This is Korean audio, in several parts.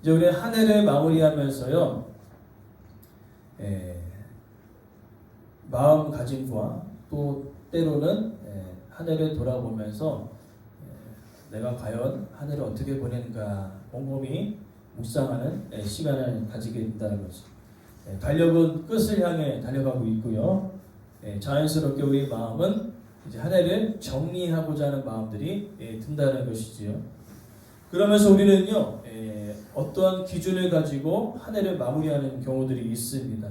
이제 우리 한 해를 마무리하면서요, 마음가짐과 또 때로는 한 해를 돌아보면서 내가 과연 한 해를 어떻게 보냈는가 곰곰이 묵상하는 시간을 가지게 된다는 거죠. 달력은 끝을 향해 달려가고 있고요. 자연스럽게 우리 마음은 이제 한 해를 정리하고자 하는 마음들이 든다는 것이지요. 그러면서 우리는요, 어떠한 기준을 가지고 한 해를 마무리하는 경우들이 있습니다.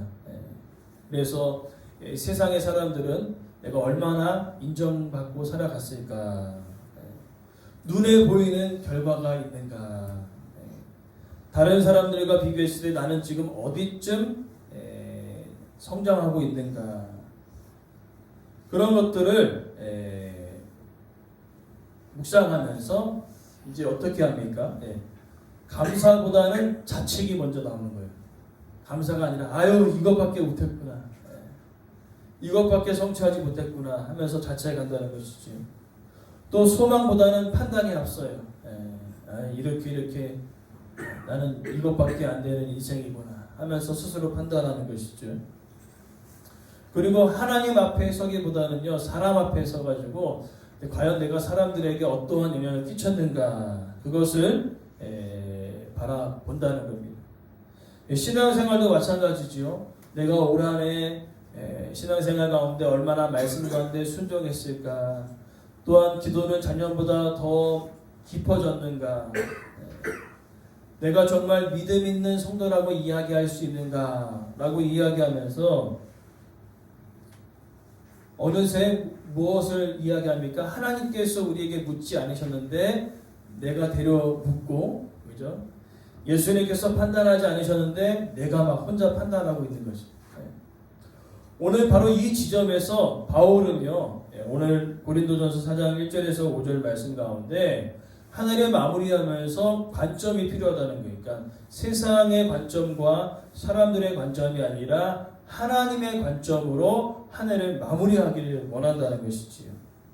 그래서 세상의 사람들은 내가 얼마나 인정받고 살아갔을까, 눈에 보이는 결과가 있는가, 다른 사람들과 비교했을 때 나는 지금 어디쯤 성장하고 있는가, 그런 것들을 묵상하면서 이제 어떻게 합니까? 감사보다는 자책이 먼저 나오는 거예요. 감사가 아니라 아유 이것밖에 못했구나, 이것밖에 성취하지 못했구나 하면서 자책한다는 것이죠. 또 소망보다는 판단이 앞서요. 이렇게 나는 이것밖에 안 되는 인생이구나 하면서 스스로 판단하는 것이죠. 그리고 하나님 앞에 서기보다는요, 사람 앞에 서가지고 과연 내가 사람들에게 어떠한 영향을 끼쳤는가, 그것을 바라본다는 겁니다. 신앙생활도 마찬가지지요. 내가 올 한 해 신앙생활 가운데 얼마나 말씀 가운데 순종했을까, 또한 기도는 작년보다 더 깊어졌는가, 내가 정말 믿음 있는 성도라고 이야기할 수 있는가 라고 이야기하면서 어느새 무엇을 이야기합니까? 하나님께서 우리에게 묻지 않으셨는데 내가 데려 묻고, 그죠? 예수님께서 판단하지 않으셨는데 내가 막 혼자 판단하고 있는 것이. 오늘 바로 이 지점에서 바울은요, 오늘 고린도전서 4장 1절에서 5절 말씀 가운데 한 해를 마무리하면서 관점이 필요하다는 거예요. 그러니까 세상의 관점과 사람들의 관점이 아니라 하나님의 관점으로 한 해를 마무리하기를 원한다는 것이지요.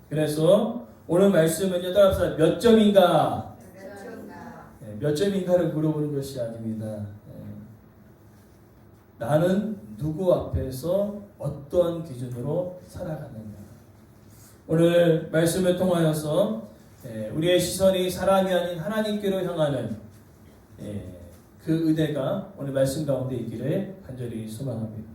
그래서 오늘 말씀은요, 따라서 몇 점인가? 몇 점인가를 물어보는 것이 아닙니다. 나는 누구 앞에서 어떠한 기준으로 살아가는가? 오늘 말씀을 통하여서 우리의 시선이 사람이 아닌 하나님께로 향하는 그 의대가 오늘 말씀 가운데 있기를 간절히 소망합니다.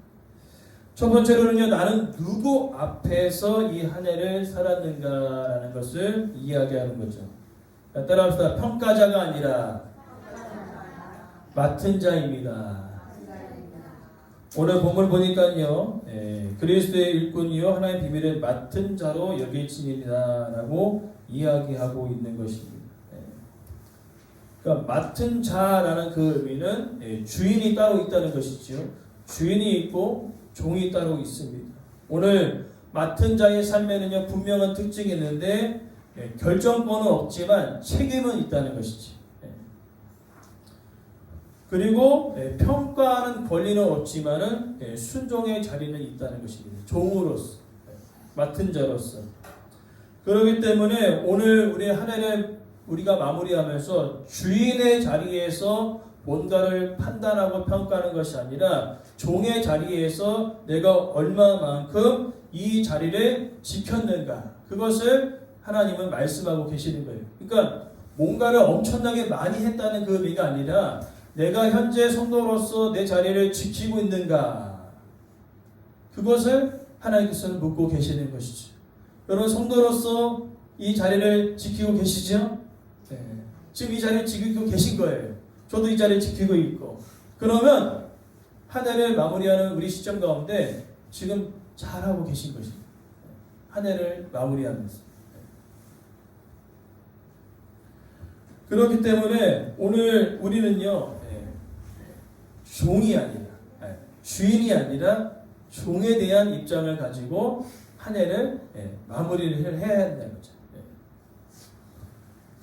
첫 번째로는요, 나는 누구 앞에서 이 한 해를 살았는가라는 것을 이야기하는 거죠. 따라합시다. 평가자가 아니라 맡은 자입니다. 오늘 본문 보니까요, 그리스도의 일꾼이요 하나님의 비밀을 맡은 자로 여기지니라 라고 이야기하고 있는 것입니다. 그러니까 맡은 자라는 그 의미는 주인이 따로 있다는 것이죠. 주인이 있고 종이 따로 있습니다. 오늘 맡은 자의 삶에는요, 분명한 특징이 있는데 결정권은 없지만 책임은 있다는 것이지. 그리고 평가하는 권리는 없지만은 순종의 자리는 있다는 것입니다. 종으로서, 맡은 자로서. 그렇기 때문에 오늘 우리 한 해를 우리가 마무리하면서 주인의 자리에서 뭔가를 판단하고 평가하는 것이 아니라 종의 자리에서 내가 얼마만큼 이 자리를 지켰는가, 그것을 하나님은 말씀하고 계시는 거예요. 그러니까 뭔가를 엄청나게 많이 했다는 그 의미가 아니라 내가 현재 성도로서 내 자리를 지키고 있는가, 그것을 하나님께서는 묻고 계시는 것이죠. 여러분, 성도로서 이 자리를 지키고 계시죠? 네. 지금 이 자리를 지키고 계신 거예요. 저도 이 자리를 지키고 있고. 그러면 한 해를 마무리하는 우리 시점 가운데 지금 잘하고 계신 것입니다. 한 해를 마무리하면서. 그렇기 때문에 오늘 우리는요, 종이 아니라, 주인이 아니라 종에 대한 입장을 가지고 한 해를 마무리를 해야 한다는 거죠.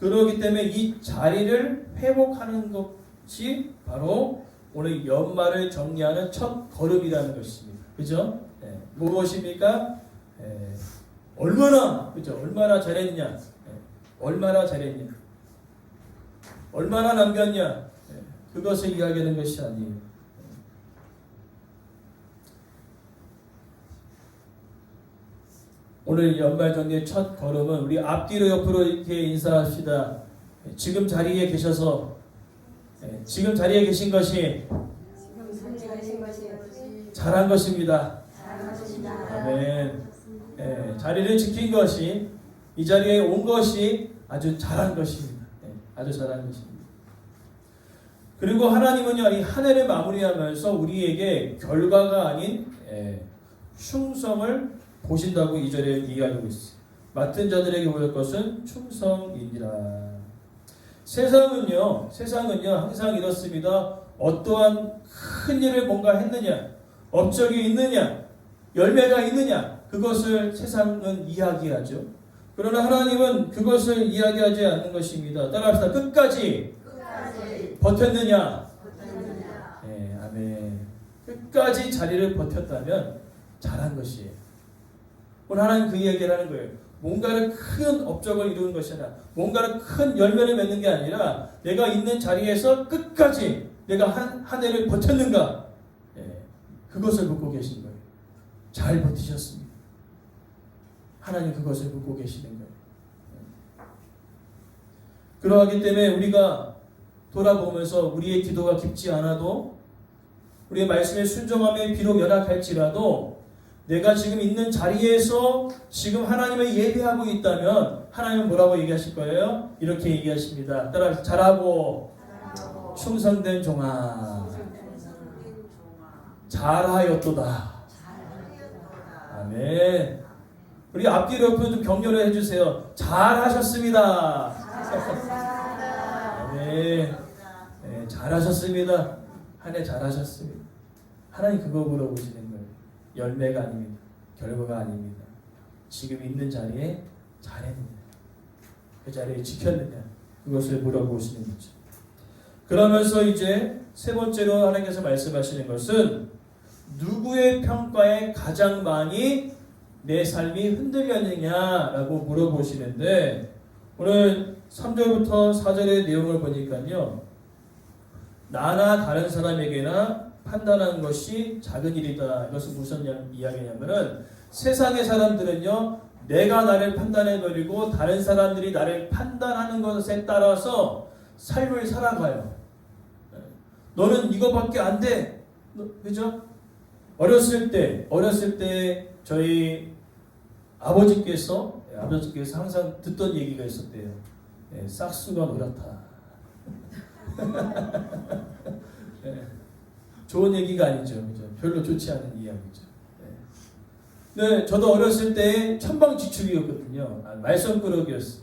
그렇기 때문에 이 자리를 회복하는 것이 바로 오늘 연말을 정리하는 첫 걸음이라는 것입니다. 그죠? 무엇입니까? 얼마나, 그죠? 얼마나 잘했냐? 얼마나 잘했냐? 얼마나 남겼냐? 그것을 이야기하는 것이 아니에요. 오늘 연말정리의 첫 걸음은 우리 앞뒤로 옆으로 이렇게 인사합시다. 지금 자리에 계셔서 지금 자리에 계신 것이 잘한 것입니다. 아멘. 자리를 지킨 것이, 이 자리에 온 것이 아주 잘한 것입니다. 아주 잘한 것입니다. 그리고 하나님은요, 이 한 해를 마무리하면서 우리에게 결과가 아닌 충성을 보신다고 이 절에 이야기하고 있어요. 맡은 자들에게 보일 것은 충성이니라. 세상은요 항상 이렇습니다. 어떠한 큰 일을 뭔가 했느냐, 업적이 있느냐, 열매가 있느냐, 그것을 세상은 이야기하죠. 그러나 하나님은 그것을 이야기하지 않는 것입니다. 따라합시다. 끝까지 버텼느냐? 네, 아멘. 끝까지 자리를 버텼다면 잘한 것이에요. 오늘 하나님 그 이야기를 하는 거예요. 뭔가를 큰 업적을 이루는 것이 아니라, 뭔가를 큰 열매를 맺는 게 아니라, 내가 있는 자리에서 끝까지 내가 한 해를 버텼는가? 그것을 묻고 계신 거예요. 잘 버티셨습니다. 하나님 그것을 묻고 계시는 거예요. 그러하기 때문에 우리가 돌아보면서 우리의 기도가 깊지 않아도, 우리의 말씀에 순종함에 비록 연약할지라도, 내가 지금 있는 자리에서 지금 하나님을 예배하고 있다면 하나님은 뭐라고 얘기하실 거예요? 이렇게 얘기하십니다. 따라 잘하고 충성된 종아, 잘하였도다. 아멘. 우리 앞뒤로 옆으로 좀 격려를 해주세요. 잘하셨습니다. 아멘. 네, 잘하셨습니다. 한 해 잘하셨습니다. 하나님 그거 물어보시는 거예요. 열매가 아닙니다. 결과가 아닙니다. 지금 있는 자리에 잘했느냐, 그 자리에 지켰느냐, 그것을 물어보시는 거죠. 그러면서 이제 세 번째로 하나님께서 말씀하시는 것은 누구의 평가에 가장 많이 내 삶이 흔들렸느냐라고 물어보시는데, 오늘 3절부터 4절의 내용을 보니까요, 나나 다른 사람에게나 판단하는 것이 작은 일이다. 이것은 무슨 이야기냐면은, 세상의 사람들은요, 내가 나를 판단해버리고 다른 사람들이 나를 판단하는 것에 따라서 삶을 살아가요. 너는 이거밖에 안 돼. 그죠? 어렸을 때 저희 아버지께서 항상 듣던 얘기가 있었대요. 싹수가 노랗다. 좋은 얘기가 아니죠. 그죠? 별로 좋지 않은 이야기죠. 네, 저도 어렸을 때 천방지축이었거든요. 말썽꾸러기였어.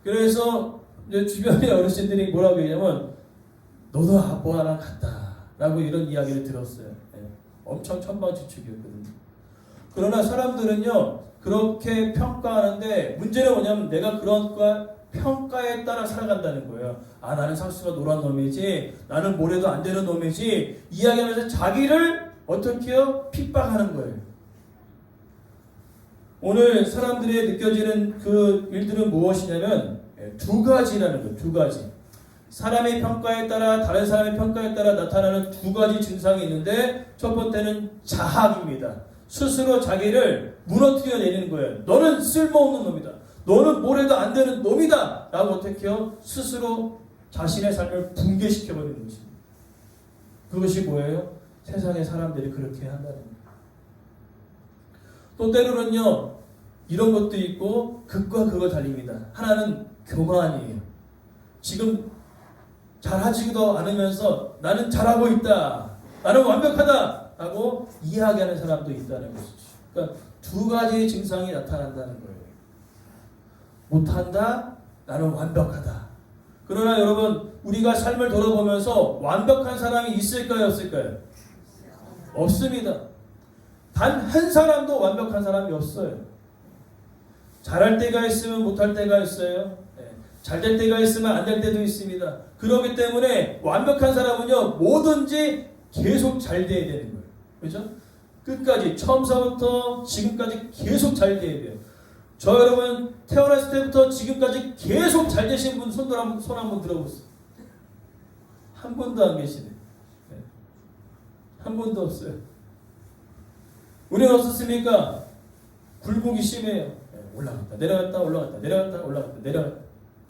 그래서 주변의 어르신들이 뭐라고 했냐면, 너도 아빠랑 같다 라고 이런 이야기를 들었어요. 엄청 천방지축이었거든요. 그러나 사람들은요, 그렇게 평가하는데, 문제는 뭐냐면 내가 그런 평가에 따라 살아간다는 거예요. 아, 나는 상수가 노란 놈이지, 나는 뭐래도 안 되는 놈이지, 이야기하면서 자기를 어떻게 해요? 핍박하는 거예요. 오늘 사람들이 느껴지는 그 일들은 무엇이냐면 두 가지라는 거예요. 두 가지. 사람의 평가에 따라, 다른 사람의 평가에 따라 나타나는 두 가지 증상이 있는데, 첫 번째는 자학입니다. 스스로 자기를 무너뜨려 내리는 거예요. 너는 쓸모없는 놈이다. 너는 뭐래도 안 되는 놈이다. 라고 어떻게 해요? 스스로 자신의 삶을 붕괴시켜버리는 것입니다. 그것이 뭐예요? 세상의 사람들이 그렇게 한다는 거예요. 또 때로는요, 이런 것도 있고 극과 극을 달립니다. 하나는 교만이에요. 지금 잘하지도 않으면서 나는 잘하고 있다, 나는 완벽하다 라고 이야기하는 사람도 있다는 것이죠. 그러니까 두 가지의 증상이 나타난다는 거예요. 못한다, 나는 완벽하다. 그러나 여러분, 우리가 삶을 돌아보면서 완벽한 사람이 있을까요, 없을까요? 없습니다. 단 한 사람도 완벽한 사람이 없어요. 잘할 때가 있으면 못할 때가 있어요. 잘 될 때가 있으면 안 될 때도 있습니다. 그렇기 때문에 완벽한 사람은요, 뭐든지 계속 잘 돼야 되는 거예요. 그렇죠? 끝까지, 처음서부터 지금까지 계속 잘 돼야 돼요. 저 여러분, 태어났을 때부터 지금까지 계속 잘 되신 분 손 한번 들어보세요. 한 분도 안 계시네. 한 분도 없어요. 우리는 어떻습니까? 굴곡이 심해요. 올라갔다 내려갔다 올라갔다 내려갔다 올라갔다 내려갔다.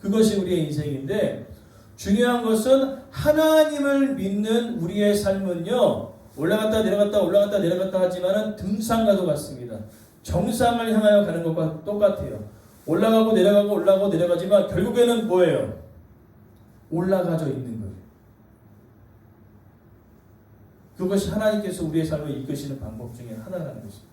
그것이 우리의 인생인데, 중요한 것은 하나님을 믿는 우리의 삶은요, 올라갔다 내려갔다 올라갔다 내려갔다 하지만은 등산과도 같습니다. 정상을 향하여 가는 것과 똑같아요. 올라가고 내려가고 올라가고 내려가지만 결국에는 뭐예요? 올라가져 있는 거예요. 그것이 하나님께서 우리의 삶을 이끄시는 방법 중에 하나라는 것입니다.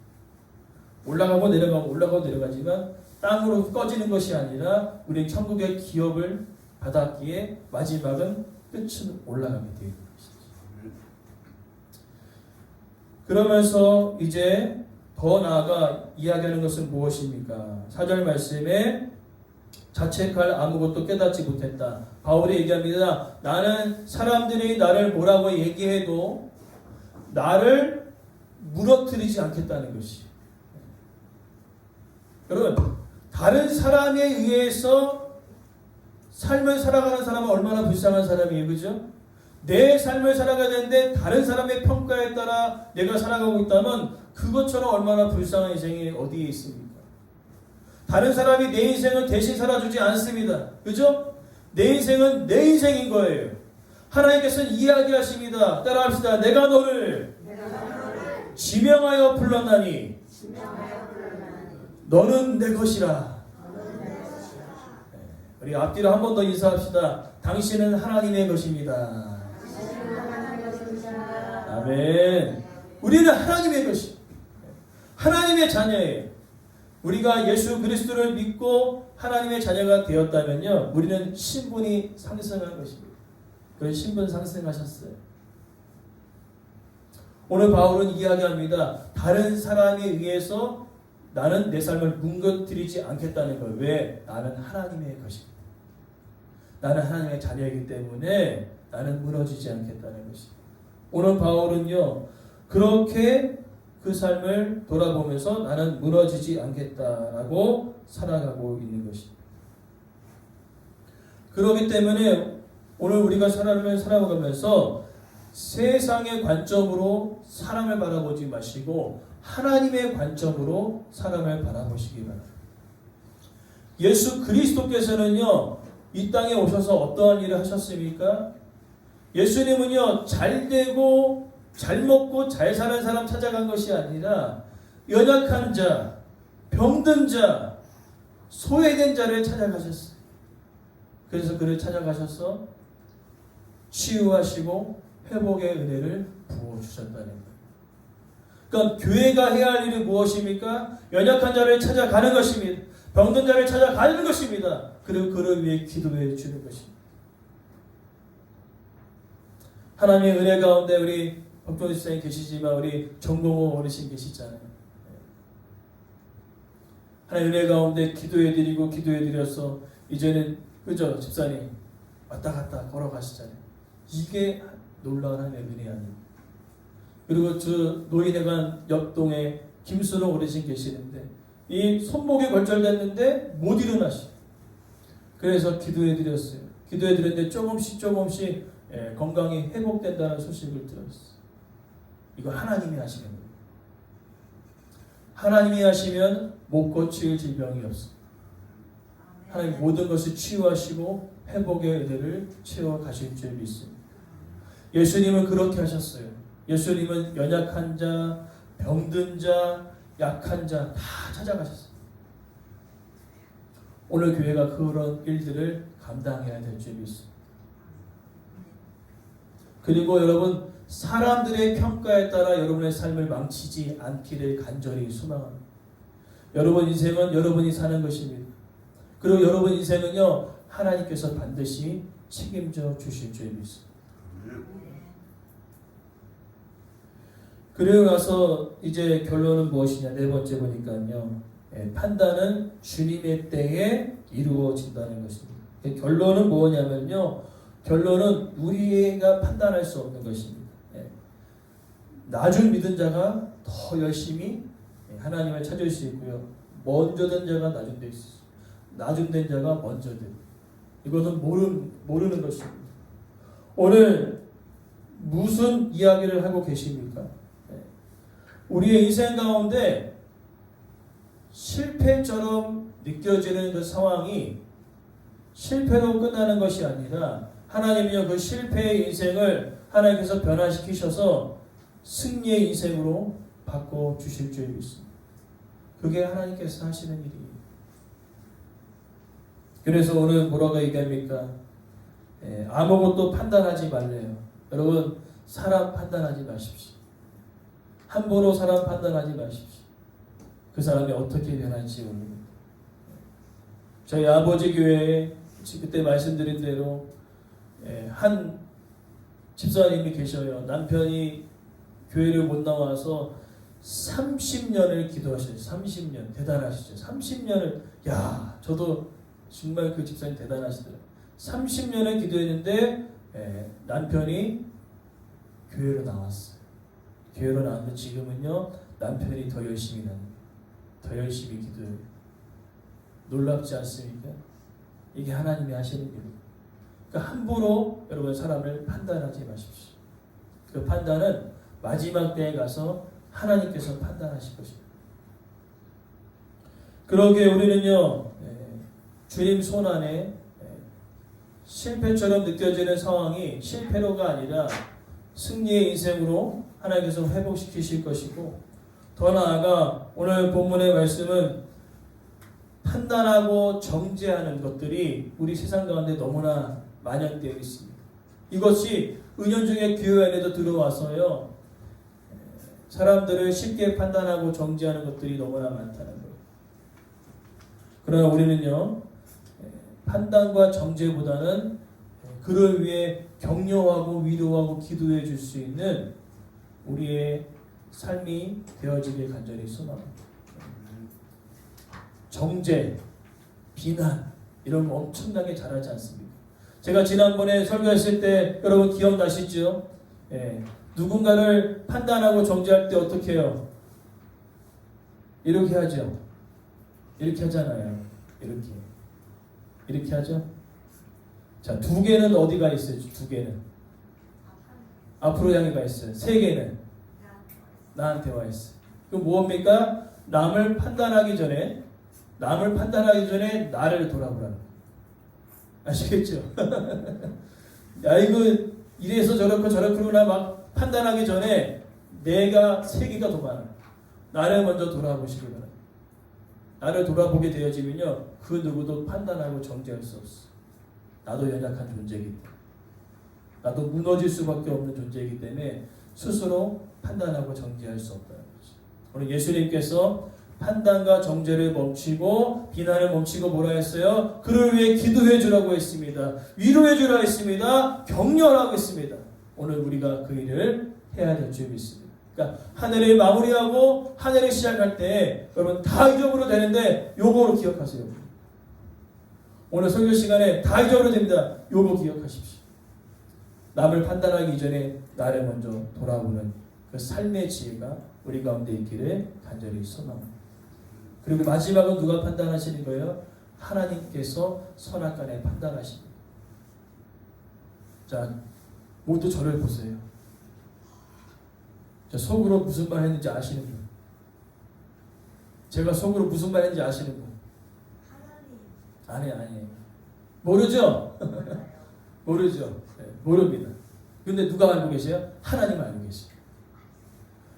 올라가고 내려가고 올라가고 내려가지만 땅으로 꺼지는 것이 아니라 우리 천국의 기업을 받았기에 마지막은 끝은 올라가게 되는 것이죠. 그러면서 이제 더 나아가 이야기하는 것은 무엇입니까? 4절 말씀에 자책할 아무것도 깨닫지 못했다. 바울이 얘기합니다. 나는 사람들이 나를 뭐라고 얘기해도 나를 무너뜨리지 않겠다는 것이. 여러분, 다른 사람에 의해서 삶을 살아가는 사람은 얼마나 불쌍한 사람이에요. 그죠? 내 삶을 살아가야 되는데 다른 사람의 평가에 따라 내가 살아가고 있다면 그것처럼 얼마나 불쌍한 인생이 어디에 있습니까? 다른 사람이 내 인생을 대신 살아주지 않습니다. 그죠? 내 인생은 내 인생인 거예요. 하나님께서는 이야기하십니다. 따라합시다. 내가 너를 지명하여 불렀나니 너는 내 것이라. 우리 앞뒤로 한 번 더 인사합시다. 당신은 하나님의 것입니다. 아멘. 우리는 하나님의 것이, 하나님의 자녀예요. 우리가 예수 그리스도를 믿고 하나님의 자녀가 되었다면요, 우리는 신분이 상승한 것입니다. 그 신분 상승하셨어요. 오늘 바울은 이야기합니다. 다른 사람에 의해서 나는 내 삶을 뭉거뜨리지 않겠다는 거예요. 왜? 나는 하나님의 것입니다. 나는 하나님의 자녀이기 때문에 나는 무너지지 않겠다는 것입니다. 오늘 바울은요, 그렇게 그 삶을 돌아보면서 나는 무너지지 않겠다라고 살아가고 있는 것입니다. 그렇기 때문에 오늘 우리가 사람을 살아가면서 세상의 관점으로 사람을 바라보지 마시고 하나님의 관점으로 사람을 바라보시기 바랍니다. 예수 그리스도께서는요, 이 땅에 오셔서 어떠한 일을 하셨습니까? 예수님은요, 잘 되고 잘 먹고 잘 사는 사람 찾아간 것이 아니라 연약한 자, 병든 자, 소외된 자를 찾아가셨어요. 그래서 그를 찾아가셔서 치유하시고 회복의 은혜를 부어주셨다는 거예요. 그러니까 교회가 해야 할 일이 무엇입니까? 연약한 자를 찾아가는 것입니다. 병든 자를 찾아가는 것입니다. 그리고 그를 위해 기도해 주는 것입니다. 하나님의 은혜 가운데 우리 박종희 집사님 계시지만 우리 정동호 어르신 계시잖아요. 하나님의 은혜 가운데 기도해드리고 기도해드려서 이제는 그죠? 집사님 왔다 갔다 걸어가시잖아요. 이게 놀라운 하나님의 은혜 아닙니까? 그리고 저 노인회관 옆동에 김순호 어르신 계시는데 이 손목이 골절됐는데 못 일어나시. 그래서 기도해드렸어요. 기도해드렸는데 조금씩 건강이 회복된다는 소식을 들었어요. 이거 하나님이 하시는 거예요. 하나님이 하시면 못 고칠 질병이 없습니다. 하나님 모든 것을 치유하시고 회복의 은혜를 채워 가실 줄 믿습니다. 예수님은 그렇게 하셨어요. 예수님은 연약한 자, 병든 자, 약한 자 다 찾아가셨어요. 오늘 교회가 그런 일들을 감당해야 될 줄 믿습니다. 그리고 여러분, 사람들의 평가에 따라 여러분의 삶을 망치지 않기를 간절히 소망합니다. 여러분 인생은 여러분이 사는 것입니다. 그리고 여러분 인생은요, 하나님께서 반드시 책임져 주실 줄 믿습니다. 그리고 나서 이제 결론은 무엇이냐? 네 번째 보니까요, 판단은 주님의 때에 이루어진다는 것입니다. 결론은 뭐냐면요, 결론은 우리가 판단할 수 없는 것입니다. 낮은 믿은 자가 더 열심히 하나님을 찾을 수 있고요, 먼저 된 자가 낮은 데 있어요. 낮은 된 자가 먼저 된. 이것은 모르는 것입니다. 오늘 무슨 이야기를 하고 계십니까? 우리의 인생 가운데 실패처럼 느껴지는 그 상황이 실패로 끝나는 것이 아니라 하나님은요, 그 실패의 인생을 하나님께서 변화시키셔서 승리의 인생으로 바꿔주실 줄 믿습니다. 그게 하나님께서 하시는 일이에요. 그래서 오늘 뭐라고 얘기합니까? 아무것도 판단하지 말래요. 여러분, 사람 판단하지 마십시오. 함부로 사람 판단하지 마십시오. 그 사람이 어떻게 변할지 모릅니다. 저희 아버지 교회에 그때 말씀드린 대로 한 집사님이 계셔요. 남편이 교회를 못 나와서 30년을 기도하셨어요. 30년. 대단하시죠. 30년을, 야, 저도 정말 그 집사님 대단하시더라고요. 30년을 기도했는데 남편이 교회로 나왔어요. 교회로 나왔는데 지금은요, 남편이 더 열심히 나는, 더 열심히 기도해요. 놀랍지 않습니까? 이게 하나님이 하시는 일입니다. 그러니까 함부로 여러분 사람을 판단하지 마십시오. 그 판단은 마지막 때에 가서 하나님께서 판단하실 것입니다. 그러기에 우리는요, 주님 손 안에 실패처럼 느껴지는 상황이 실패로가 아니라 승리의 인생으로 하나님께서 회복시키실 것이고, 더 나아가 오늘 본문의 말씀은 판단하고 정죄하는 것들이 우리 세상 가운데 너무나 만연되어 있습니다. 이것이 은연중에 교회 안에도 들어와서요, 사람들을 쉽게 판단하고 정죄하는 것들이 너무나 많다는 거예요. 그러나 우리는요, 판단과 정죄보다는 그를 위해 격려하고 위로하고 기도해 줄 수 있는 우리의 삶이 되어지길 간절히 소망합니다. 정죄, 비난 이런 거 엄청나게 잘하지 않습니까? 제가 지난번에 설교했을 때 여러분 기억나시죠? 누군가를 판단하고 정죄할 때 어떻게 해요? 이렇게 하죠. 이렇게 하잖아요. 이렇게 하죠. 자, 두 개는 어디가 있어요? 두 개는 앞으로 향해 가 있어요. 세 개는 나한테 와 있어요. 그럼 뭡니까? 남을 판단하기 전에 나를 돌아보라는 거예요. 아시겠죠? 야, 이거 이래서 저렇구나 막 판단하기 전에 내가 세계가 더 많아요. 나를 먼저 돌아보시기 바랍니다. 나를 돌아보게 되어지면요, 그 누구도 판단하고 정죄할 수 없어. 나도 연약한 존재이기 때문에, 나도 무너질 수밖에 없는 존재이기 때문에 스스로 판단하고 정죄할 수 없다는 거죠. 오늘 예수님께서 판단과 정죄를 멈추고 비난을 멈추고 뭐라 했어요? 그를 위해 기도해 주라고 했습니다. 위로해 주라고 했습니다. 격려하라고 했습니다. 오늘 우리가 그 일을 해야 될 줄 믿습니다. 그러니까 한 해를 마무리하고 한 해를 시작할 때 여러분 다 잊어버려도 되는데 요거로 기억하세요. 오늘 설교 시간에 다 잊어버려도 됩니다. 요거 기억하십시오. 남을 판단하기 이전에 나를 먼저 돌아보는 그 삶의 지혜가 우리 가운데 있기를 간절히 소망합니다. 그리고 마지막은 누가 판단하시는 거예요? 하나님께서 선악간에 판단하십니다. 자, 모두 저를 보세요. 자, 속으로 무슨 말 했는지 아시는 분? 제가 속으로 무슨 말 했는지 아시는 분? 아니에요. 모르죠? 모르죠. 네, 모릅니다. 근데 누가 알고 계세요? 하나님 알고 계세요.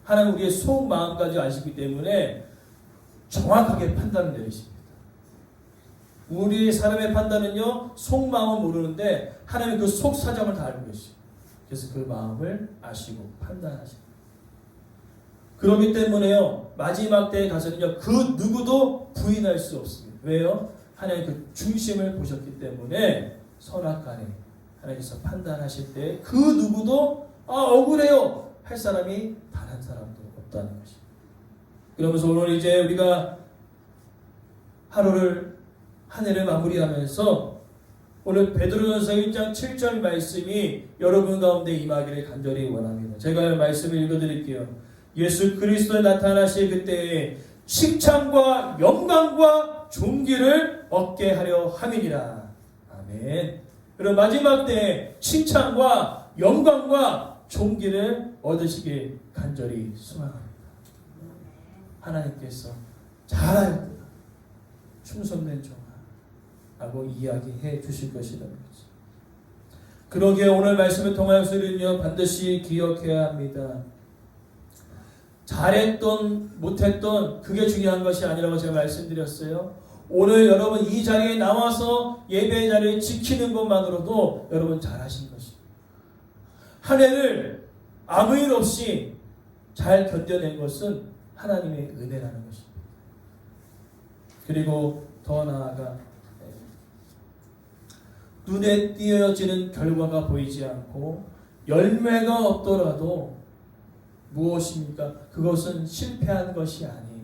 하나님 우리의 속 마음까지 아시기 때문에 정확하게 판단을 내리십니다. 우리 사람의 판단은요, 속 마음은 모르는데 하나님은 그 속 사정을 다 알고 계시죠. 그래서 그 마음을 아시고 판단하십니다. 그렇기 때문에요, 마지막 때에 가서는요, 그 누구도 부인할 수 없습니다. 왜요? 하나님 그 중심을 보셨기 때문에 선악간에 하나님께서 판단하실 때 그 누구도 억울해요 할 사람이 단 한 사람도 없다는 것입니다. 그러면서 오늘 이제 우리가 한 해를 마무리하면서 오늘 베드로전서 1장 7절 말씀이 여러분 가운데 임하기를 간절히 원합니다. 제가 말씀을 읽어드릴게요. 예수 그리스도에 나타나실 그때에 칭찬과 영광과 존귀를 얻게 하려 함이니라. 아멘. 그리고 마지막 때에 칭찬과 영광과 존귀를 얻으시길 간절히 소망합니다. 하나님께서 잘하였다, 충성된 종아라고 이야기해 주실 것이라는 거죠. 그러기에 오늘 말씀을 통하여서 우리는요 반드시 기억해야 합니다. 잘했던 못했던 그게 중요한 것이 아니라고 제가 말씀드렸어요. 오늘 여러분 이 자리에 나와서 예배의 자리를 지키는 것만으로도 여러분 잘하신 것입니다. 한 해를 아무 일 없이 잘 견뎌낸 것은 하나님의 은혜라는 것입니다. 그리고 더 나아가 눈에 띄어지는 결과가 보이지 않고 열매가 없더라도 무엇입니까? 그것은 실패한 것이 아니에요.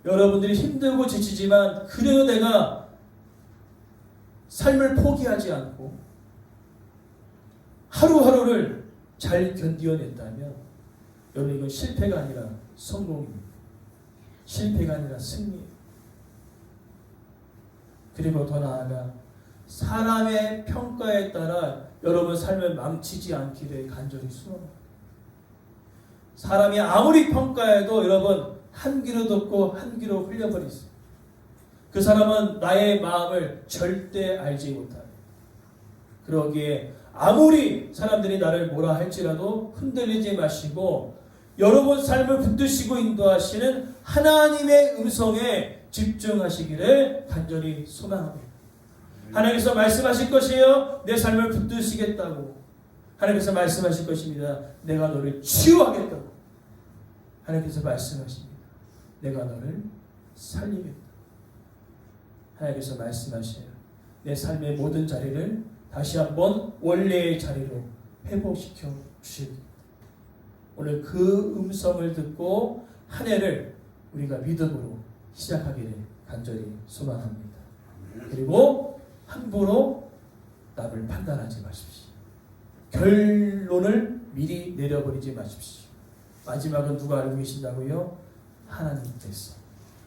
여러분들이 힘들고 지치지만 그래도 내가 삶을 포기하지 않고 하루하루를 잘 견디어냈다면 여러분 이건 실패가 아니라 성공입니다. 실패가 아니라 승리입니다. 그리고 더 나아가 사람의 평가에 따라 여러분 삶을 망치지 않기를 간절히 소원합니다. 사람이 아무리 평가해도 여러분 한 귀로 듣고 한 귀로 흘려버리세요. 그 사람은 나의 마음을 절대 알지 못합니다. 그러기에 아무리 사람들이 나를 뭐라 할지라도 흔들리지 마시고 여러분 삶을 붙드시고 인도하시는 하나님의 음성에 집중하시기를 간절히 소망합니다. 하나님께서 말씀하실 것이에요. 내 삶을 붙드시겠다고. 하나님께서 말씀하실 것입니다. 내가 너를 치유하겠다고. 하나님께서 말씀하십니다. 내가 너를 살리겠다. 하나님께서 말씀하셔요. 내 삶의 모든 자리를 다시 한번 원래의 자리로 회복시켜 주시겠다. 오늘 그 음성을 듣고 한 해를 우리가 믿음으로 시작하기를 간절히 소망합니다. 그리고 함부로 남을 판단하지 마십시오. 결론을 미리 내려버리지 마십시오. 마지막은 누가 알고 계신다고요? 하나님께서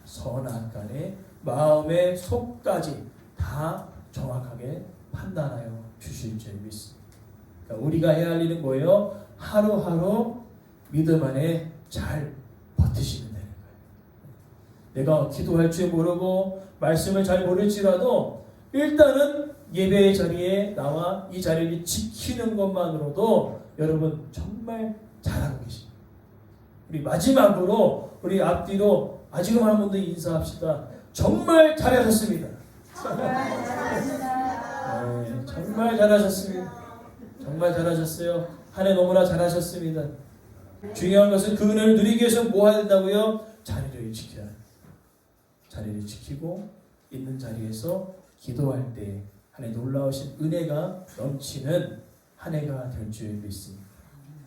선악간의 마음의 속까지 다 정확하게 판단하여 주실 줄 믿습니다. 그러니까 우리가 해야 할 일은 뭐예요? 하루하루 믿음 안에 잘 버티시면 되는 거예요. 내가 기도할 줄 모르고 말씀을 잘 모를지라도 일단은 예배의 자리에 나와 이 자리를 지키는 것만으로도 여러분 정말 잘하고 계십니다. 우리 마지막으로 우리 앞뒤로 아직은 한 번 더 인사합시다. 정말 잘하셨습니다. 네, 정말 잘하셨습니다. 정말 잘하셨어요. 한 해 너무나 잘하셨습니다. 중요한 것은 그 은혜를 누리기 위해서 뭐 해야 된다고요? 자리를 지켜야 해요. 자리를 지키고 있는 자리에서 기도할 때 하나님 놀라우신 은혜가 넘치는 한 해가 될 줄 믿습니다.